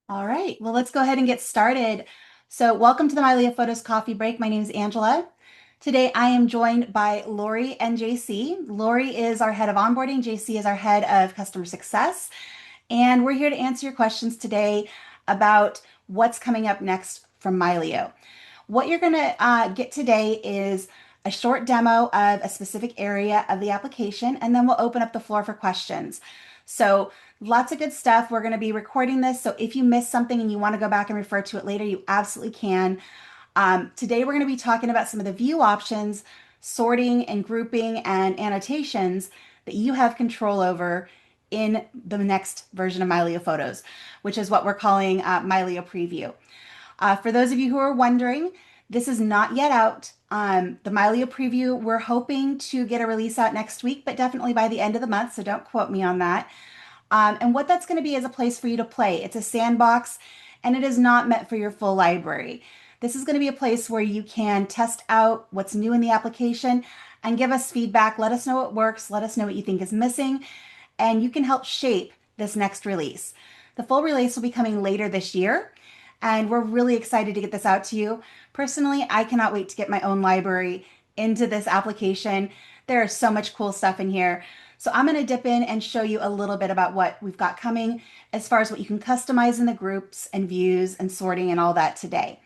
All right, well, let's go ahead and get started. So, welcome to the Mylio Photos Coffee Break. My name is Angela. Today, I am joined by Lori and JC. Lori is our head of onboarding, JC is our head of customer success, and we're here to answer your questions today about what's coming up next from Mylio. What you're going to get today is a short demo of a specific area of the application, and then we'll open up the floor for questions. So, lots of good stuff. We're going to be recording this. So, if you missed something and you want to go back and refer to it later, you absolutely can. Today, we're going to be talking about some of the view options, sorting and grouping and annotations that you have control over in the next version of Mylio Photos, which is what we're calling Mylio Preview. For those of you who are wondering, this is not yet out. The Mylio preview, we're hoping to get a release out next week, but definitely by the end of the month, so don't quote me on that. And what that's going to be is a place for you to play. It's a sandbox, and it is not meant for your full library. This is going to be a place where you can test out what's new in the application and give us feedback. Let us know what works. Let us know what you think is missing, and you can help shape this next release. The full release will be coming later this year, and we're really excited to get this out to you. Personally, I cannot wait to get my own library into this application. There is so much cool stuff in here. So I'm going to dip in and show you a little bit about what we've got coming as far as what you can customize in the groups and views and sorting and all that today.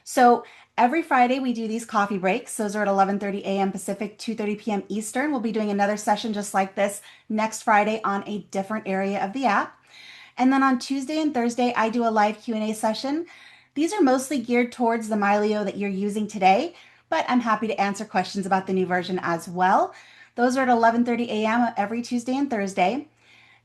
So every Friday we do these coffee breaks. Those are at 11:30 a.m. Pacific, 2:30 p.m. Eastern. We'll be doing another session just like this next Friday on a different area of the app. And then on Tuesday and Thursday, I do a live Q&A session. These are mostly geared towards the Mylio that you're using today, but I'm happy to answer questions about the new version as well. Those are at 11:30 a.m. every Tuesday and Thursday.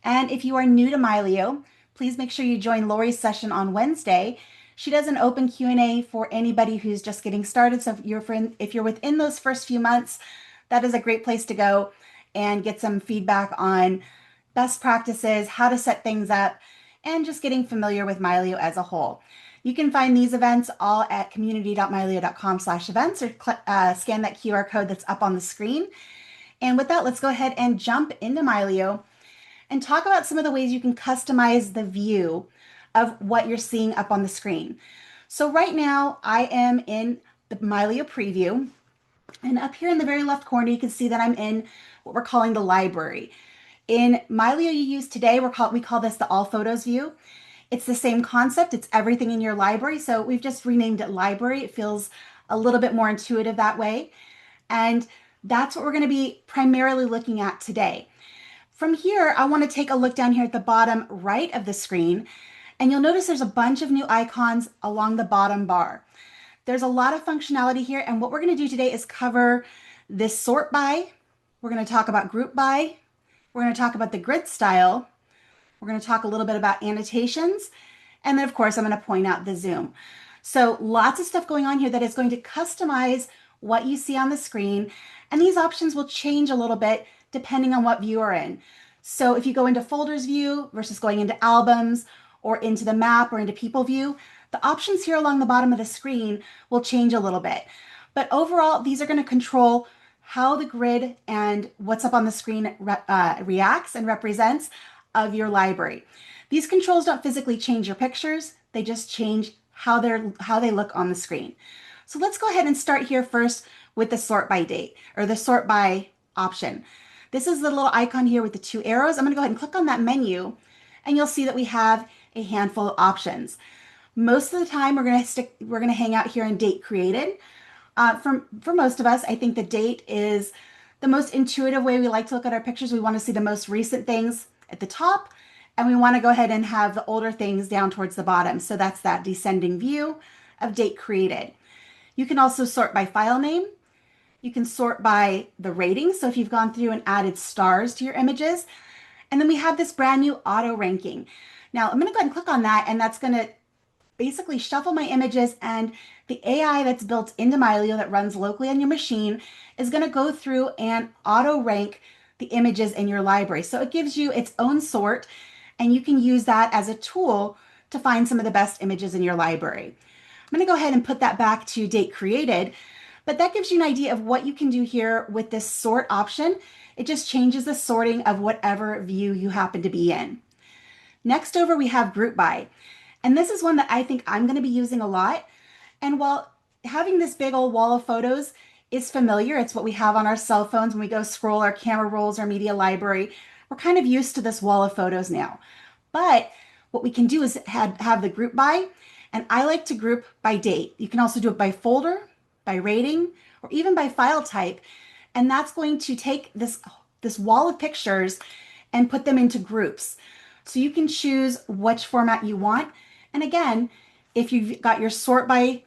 And if you are new to Mylio, please make sure you join Lori's session on Wednesday. She does an open Q&A for anybody who's just getting started. So if you're within those first few months, that is a great place to go and get some feedback on best practices, how to set things up, and just getting familiar with Mylio as a whole. You can find these events all at community.mylio.com/events or scan that QR code that's up on the screen. And with that, let's go ahead and jump into Mylio and talk about some of the ways you can customize the view of what you're seeing up on the screen. So right now I am in the Mylio preview, and up here in the very left corner, you can see that I'm in what we're calling the library. In Mylio you use today, we call this the all photos view. It's the same concept. It's everything in your library. So we've just renamed it library. It feels a little bit more intuitive that way. And that's what we're going to be primarily looking at today. From here, I want to take a look down here at the bottom right of the screen, and you'll notice there's a bunch of new icons along the bottom bar. There's a lot of functionality here, and what we're going to do today is cover this sort by. We're going to talk about group by. We're going to talk about the grid style. We're going to talk a little bit about annotations. And then, of course, I'm going to point out the zoom. So lots of stuff going on here that is going to customize what you see on the screen. And these options will change a little bit depending on what view you're in. So if you go into folders view versus going into albums or into the map or into people view, the options here along the bottom of the screen will change a little bit. But overall, these are going to control how the grid and what's up on the screen reacts and represents of your library. These controls don't physically change your pictures, they just change how they look on the screen. So let's go ahead and start here first with the sort by date or the sort by option. This is the little icon here with the two arrows. I'm going to go ahead and click on that menu, and you'll see that we have a handful of options. Most of the time we're going to hang out here in date created. For most of us, I think the date is the most intuitive way we like to look at our pictures. We want to see the most recent things at the top, and we want to go ahead and have the older things down towards the bottom. So that's that descending view of date created. You can also sort by file name. You can sort by the rating. So if you've gone through and added stars to your images, and then we have this brand new auto ranking. Now I'm going to go ahead and click on that, and that's going to basically shuffle my images, and the AI that's built into Mylio that runs locally on your machine is going to go through and auto rank the images in your library. So it gives you its own sort, and you can use that as a tool to find some of the best images in your library. I'm going to go ahead and put that back to date created, but that gives you an idea of what you can do here with this sort option. It just changes the sorting of whatever view you happen to be in. Next over, we have group by. And this is one that I think I'm going to be using a lot. And while having this big old wall of photos is familiar, it's what we have on our cell phones when we go scroll our camera rolls, our media library. We're kind of used to this wall of photos now. But what we can do is have the group by, and I like to group by date. You can also do it by folder, by rating, or even by file type. And that's going to take this wall of pictures and put them into groups. So you can choose which format you want. And again, if you've got your sort by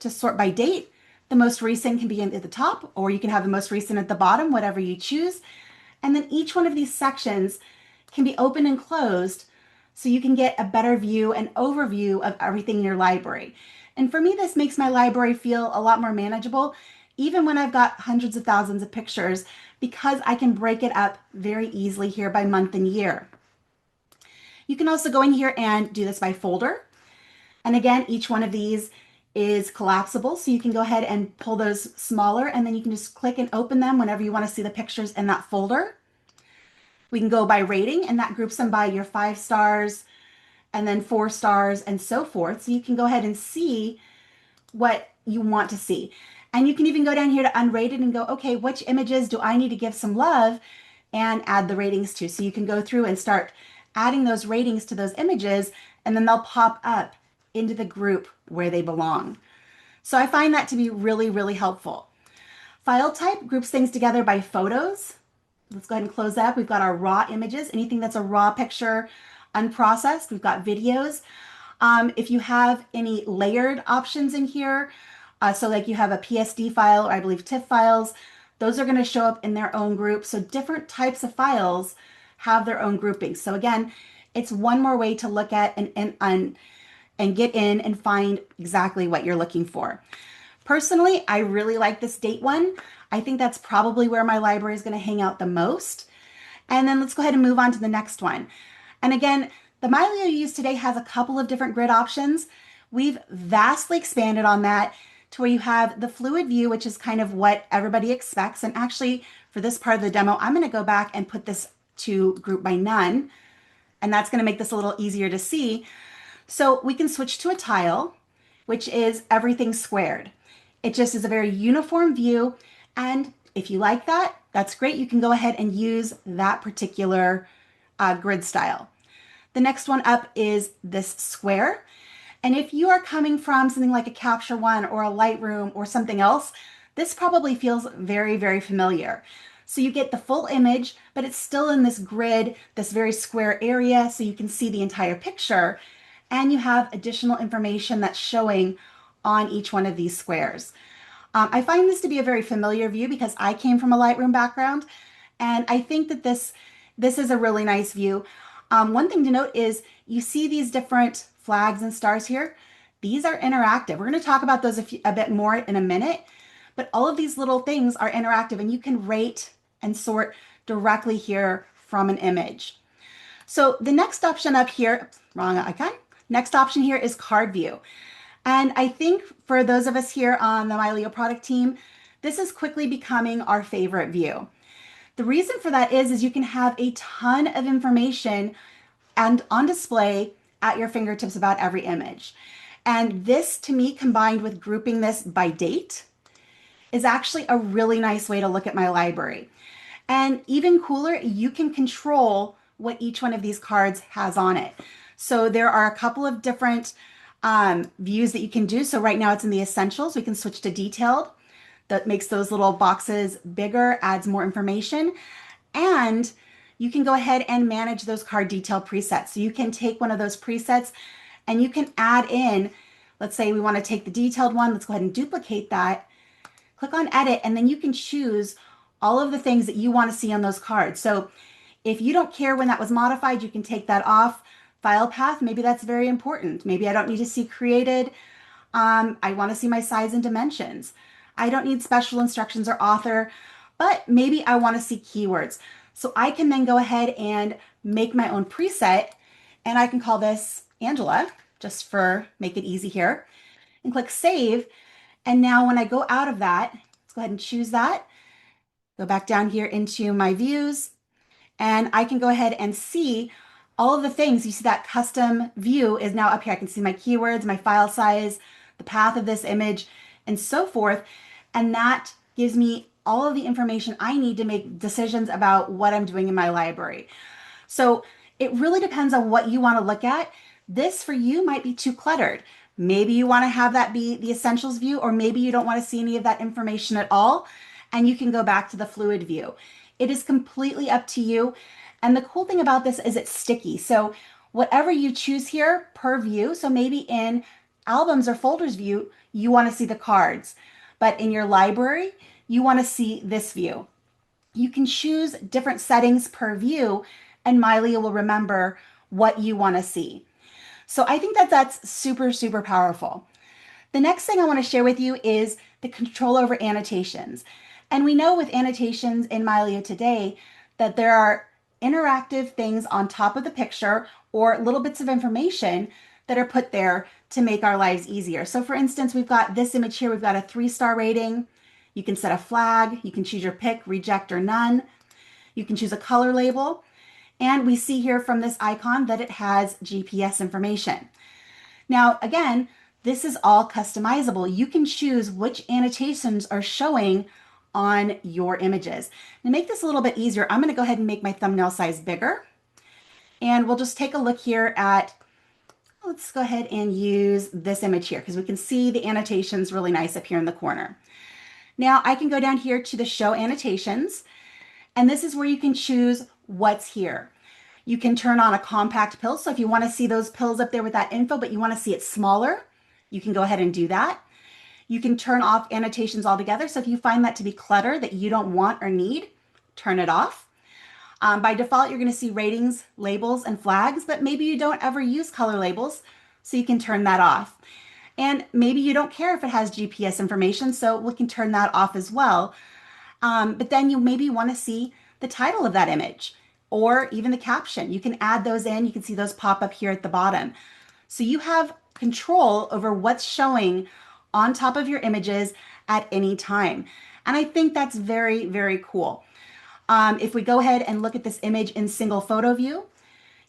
date, the most recent can be at the top, or you can have the most recent at the bottom, whatever you choose. And then each one of these sections can be open and closed so you can get a better view and overview of everything in your library. And for me, this makes my library feel a lot more manageable, even when I've got hundreds of thousands of pictures, because I can break it up very easily here by month and year. You can also go in here and do this by folder. And again, each one of these is collapsible, so you can go ahead and pull those smaller, and then you can just click and open them whenever you want to see the pictures in that folder. We can go by rating, and that groups them by your 5 stars and then 4 stars and so forth. So you can go ahead and see what you want to see. And you can even go down here to unrated and go, okay, which images do I need to give some love and add the ratings to? So you can go through and start adding those ratings to those images, and then they'll pop up into the group where they belong. So I find that to be really, really helpful. File type groups things together by photos. Let's go ahead and close that up. We've got our raw images, anything that's a raw picture, unprocessed. We've got videos. If you have any layered options in here, so like you have a PSD file, or I believe TIFF files, those are going to show up in their own group. So different types of files have their own groupings. So again, it's one more way to look at and get in and find exactly what you're looking for. Personally, I really like this date one. I think that's probably where my library is going to hang out the most. And then let's go ahead and move on to the next one. And again, the Mylio you use today has a couple of different grid options. We've vastly expanded on that to where you have the fluid view, which is kind of what everybody expects. And actually, for this part of the demo, I'm going to go back and put this to group by none. And that's going to make this a little easier to see. So we can switch to a tile, which is everything squared. It just is a very uniform view. And if you like that, that's great. You can go ahead and use that particular grid style. The next one up is this square. And if you are coming from something like a Capture One or a Lightroom or something else, this probably feels very, very familiar. So you get the full image, but it's still in this grid, this very square area, so you can see the entire picture. And you have additional information that's showing on each one of these squares. I find this to be a very familiar view because I came from a Lightroom background, and I think that this is a really nice view. One thing to note is you see these different flags and stars here. These are interactive. We're going to talk about those a bit more in a minute, but all of these little things are interactive, and you can rate and sort directly here from an image. So the next option up here, wrong icon. Next option here is card view. And I think for those of us here on the Mylio product team, this is quickly becoming our favorite view. The reason for that is you can have a ton of information and on display at your fingertips about every image. And this, to me, combined with grouping this by date, is actually a really nice way to look at my library. And even cooler, you can control what each one of these cards has on it. So there are a couple of different views that you can do. So right now it's in the essentials. We can switch to detailed. That makes those little boxes bigger, adds more information. And you can go ahead and manage those card detail presets. So you can take one of those presets and you can add in, let's say we want to take the detailed one. Let's go ahead and duplicate that. Click on edit, and then you can choose all of the things that you want to see on those cards. So if you don't care when that was modified, you can take that off. File path, maybe that's very important. Maybe I don't need to see created. I want to see my size and dimensions. I don't need special instructions or author, but maybe I want to see keywords. So I can then go ahead and make my own preset, and I can call this Angela, just for make it easy here, and click save. And now when I go out of that, let's go ahead and choose that, go back down here into my views, and I can go ahead and see all of the things. You see that custom view is now up here. I can see my keywords, my file size, the path of this image, and so forth. And that gives me all of the information I need to make decisions about what I'm doing in my library. So it really depends on what you want to look at. This for you might be too cluttered. Maybe you want to have that be the essentials view, or maybe you don't want to see any of that information at all, and you can go back to the fluid view. It is completely up to you. And the cool thing about this is it's sticky. So whatever you choose here per view, so maybe in albums or folders view, you want to see the cards, but in your library, you want to see this view. You can choose different settings per view, and Mylio will remember what you want to see. So I think that that's super, super powerful. The next thing I want to share with you is the control over annotations. And we know with annotations in Mylio today that there are interactive things on top of the picture or little bits of information that are put there to make our lives easier. So for instance, we've got this image here, we've got a 3-star rating. You can set a flag, you can choose your pick, reject or none. You can choose a color label. And we see here from this icon that it has GPS information. Now, again, this is all customizable. You can choose which annotations are showing on your images. To make this a little bit easier, I'm going to go ahead and make my thumbnail size bigger. And we'll just take a look here at, let's go ahead and use this image here because we can see the annotations really nice up here in the corner. Now I can go down here to the show annotations, and this is where you can choose what's here. You can turn on a compact pill. So if you want to see those pills up there with that info, but you want to see it smaller, you can go ahead and do that. You can turn off annotations altogether. So if you find that to be clutter that you don't want or need, turn it off. By default, you're going to see ratings, labels, and flags, but maybe you don't ever use color labels, so you can turn that off. And maybe you don't care if it has GPS information, so we can turn that off as well. But then you maybe want to see the title of that image or even the caption. You can add those in. You can see those pop up here at the bottom. So you have control over what's showing on top of your images at any time. And I think that's very, very cool. If we go ahead and look at this image in single photo view,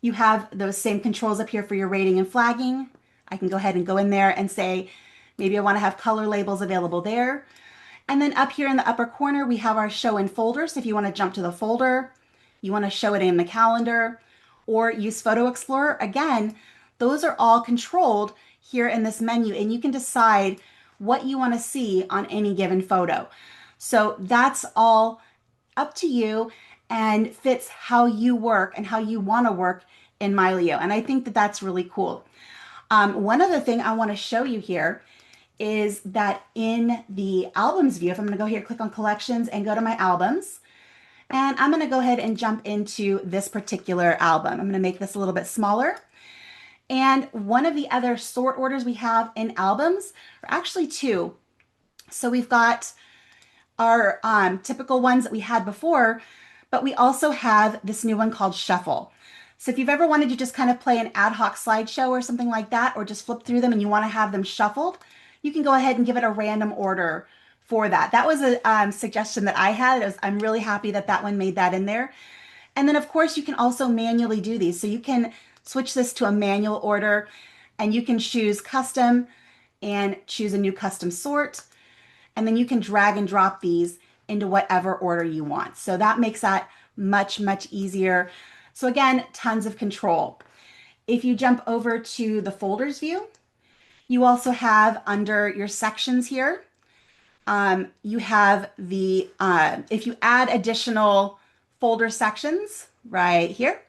you have those same controls up here for your rating and flagging. I can go ahead and go in there and say, maybe I want to have color labels available there. And then up here in the upper corner, we have our show in folders. If you want to jump to the folder, you want to show it in the calendar, or use Photo Explorer. Again, those are all controlled here in this menu, and you can decide what you want to see on any given photo. So that's all up to you and fits how you work and how you want to work in Mylio. And I think that that's really cool. One other thing I want to show you here is that in the albums view, if I'm going to go here, click on collections and go to my albums, and I'm going to go ahead and jump into this particular album. I'm going to make this a little bit smaller. And one of the other sort orders we have in albums are actually two. So we've got our typical ones that we had before, but we also have this new one called Shuffle. So if you've ever wanted to just kind of play an ad hoc slideshow or something like that, or just flip through them and you want to have them shuffled, you can go ahead and give it a random order for that. That was a suggestion that I had. I'm really happy that that one made that in there. And then of course you can also manually do these. So you can switch this to a manual order, and you can choose custom and choose a new custom sort. And then you can drag and drop these into whatever order you want. So that makes that much, much easier. So again, tons of control. If you jump over to the folders view, you also have under your sections here, you have the, if you add additional folder sections right here,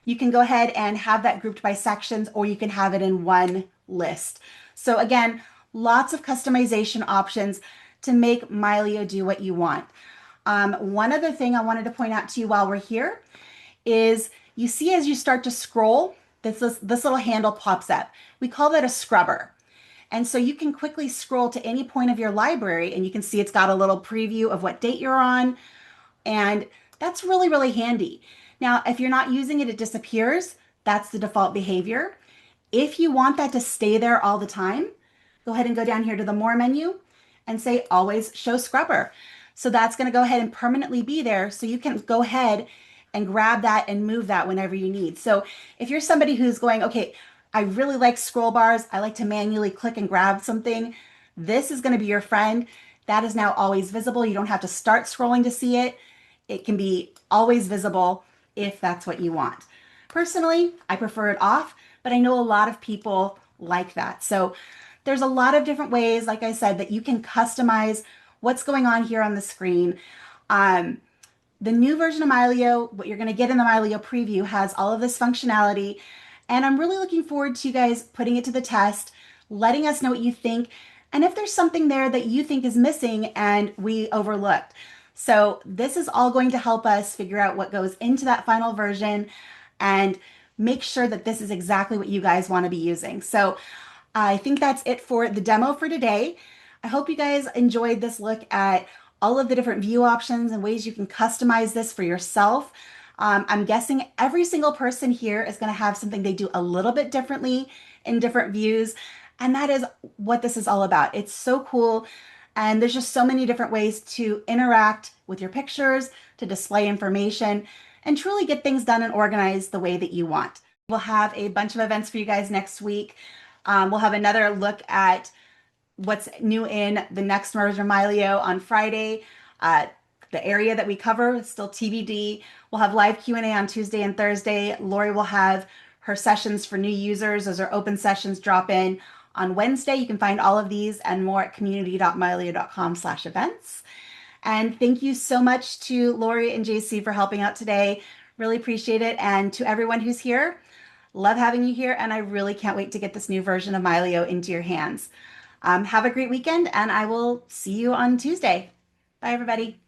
you can go ahead and have that grouped by sections, or you can have it in one list. So again, lots of customization options to make Mylio do what you want. One other thing I wanted to point out to you while we're here is you see as you start to scroll, this little handle pops up. We call that a scrubber. And so you can quickly scroll to any point of your library, and you can see it's got a little preview of what date you're on. And that's really, really handy. Now, if you're not using it, it disappears. That's the default behavior. If you want that to stay there all the time, go ahead and go down here to the More menu and say Always Show Scrubber. So that's going to go ahead and permanently be there. So you can go ahead and grab that and move that whenever you need. So if you're somebody who's going, okay, I really like scroll bars, I like to manually click and grab something, this is going to be your friend. That is now always visible. You don't have to start scrolling to see it. It can be always visible if that's what you want. Personally, I prefer it off, but I know a lot of people like that. So there's a lot of different ways, like I said, that you can customize what's going on here on the screen. Um, the new version of Mylio, what you're going to get in the Mylio preview, has all of this functionality. And I'm really looking forward to you guys putting it to the test, letting us know what you think, and if there's something there that you think is missing and we overlooked. So this is all going to help us figure out what goes into that final version and make sure that this is exactly what you guys want to be using. So I think that's it for the demo for today. I hope you guys enjoyed this look at all of the different view options and ways you can customize this for yourself. I'm guessing every single person here is going to have something they do a little bit differently in different views. And that is what this is all about. It's so cool. And there's just so many different ways to interact with your pictures, to display information, and truly get things done and organized the way that you want. We'll have a bunch of events for you guys next week. We'll have another look at what's new in the next version of Mylio on Friday. The area that we cover is still TBD. We'll have live Q&A on Tuesday and Thursday. Lori will have her sessions for new users. Those are open sessions drop in on Wednesday. You can find all of these and more at community.mylio.com/events. And thank you so much to Lori and JC for helping out today. Really appreciate it. And to everyone who's here, love having you here. And I really can't wait to get this new version of Mylio into your hands. Have a great weekend, and I will see you on Tuesday. Bye, everybody.